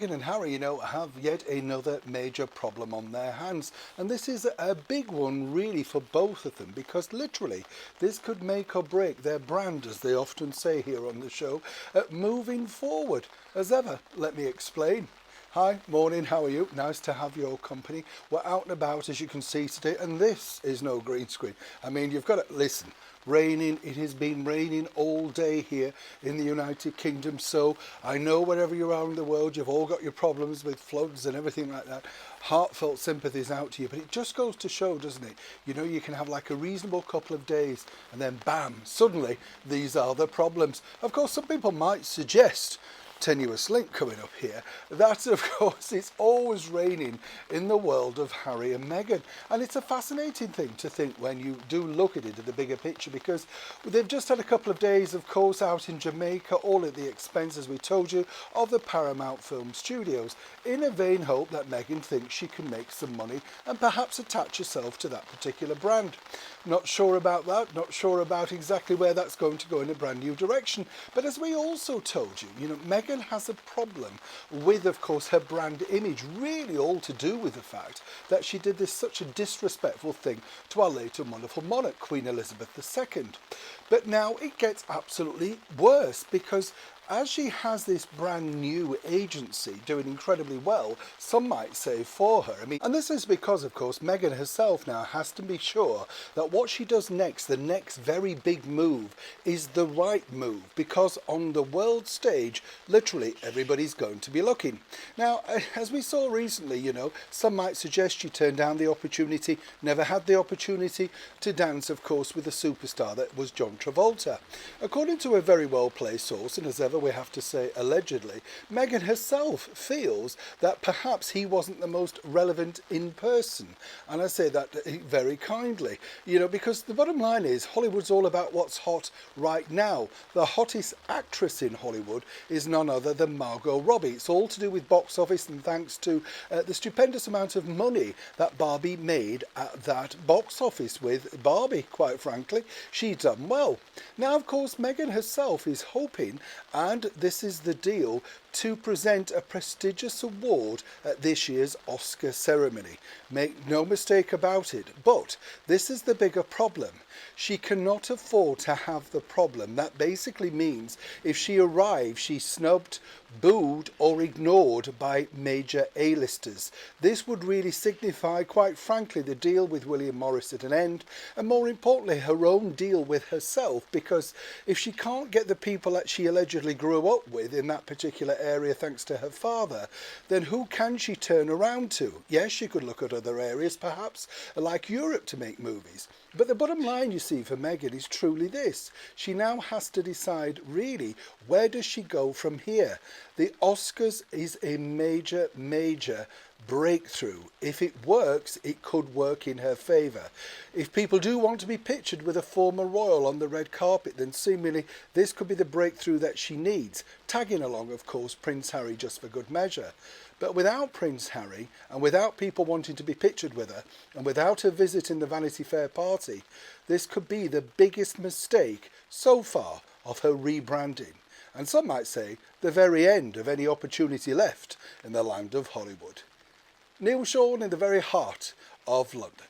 Meghan and Harry, have yet another major problem on their hands. And this is a big one really for both of them, because literally this could make or break their brand, as they often say here on the show, moving forward. As ever, let me explain. Hi, morning, how are you? Nice to have your company. We're out and about, as you can see today, and this is no green screen. I mean, you've got to listen. Raining, it has been raining all day here in the United Kingdom, so I know wherever you are in the world, you've all got your problems with floods and everything like that. Heartfelt sympathies out to you, but it just goes to show, doesn't it? You can have like a reasonable couple of days and then bam, suddenly these are the problems. Of course, some people might suggest, tenuous link coming up here, that of course it's always raining in the world of Harry and Meghan, and it's a fascinating thing to think when you do look at it in the bigger picture, because they've just had a couple of days of course out in Jamaica, all at the expense, as we told you, of the Paramount Film Studios, in a vain hope that Meghan thinks she can make some money and perhaps attach herself to that particular brand. Not sure about that, not sure about exactly where that's going to go in a brand new direction, but as we also told you, Meghan has a problem with, of course, her brand image, really all to do with the fact that she did such a disrespectful thing to our late and wonderful monarch, Queen Elizabeth II. But now it gets absolutely worse, because as she has this brand new agency doing incredibly well, some might say for her. And this is because, of course, Meghan herself now has to be sure that what she does next, the next very big move, is the right move, because on the world stage, literally everybody's going to be looking. Now, as we saw recently, some might suggest she turned down the opportunity, never had the opportunity to dance, of course, with a superstar that was John Travolta. According to a very well-placed source, and as ever we have to say allegedly, Meghan herself feels that perhaps he wasn't the most relevant in person. And I say that very kindly, because the bottom line is Hollywood's all about what's hot right now. The hottest actress in Hollywood is none other than Margot Robbie. It's all to do with box office, and thanks to the stupendous amount of money that Barbie made at that box office with Barbie, quite frankly. She's done well. Now, of course, Meghan herself is hoping, and this is the deal, to present a prestigious award at this year's Oscar ceremony. Make no mistake about it, but this is the bigger problem. She cannot afford to have the problem. That basically means if she arrives, she's snubbed, booed or ignored by major A-listers. This would really signify, quite frankly, the deal with William Morris at an end, and more importantly, her own deal with herself, because if she can't get the people that she allegedly grew up with in that particular area thanks to her father, then who can she turn around to? Yes, she could look at other areas, perhaps like Europe, to make movies. But the bottom line, you see, for Meghan is truly this. She now has to decide, really, where does she go from here? The Oscars is a major, major breakthrough. If it works, it could work in her favour. If people do want to be pictured with a former royal on the red carpet, then seemingly this could be the breakthrough that she needs. Tagging along, of course, Prince Harry just for good measure. But without Prince Harry, and without people wanting to be pictured with her, and without her visiting the Vanity Fair party, this could be the biggest mistake so far of her rebranding. And some might say the very end of any opportunity left in the land of Hollywood. Neil Sean in the very heart of London.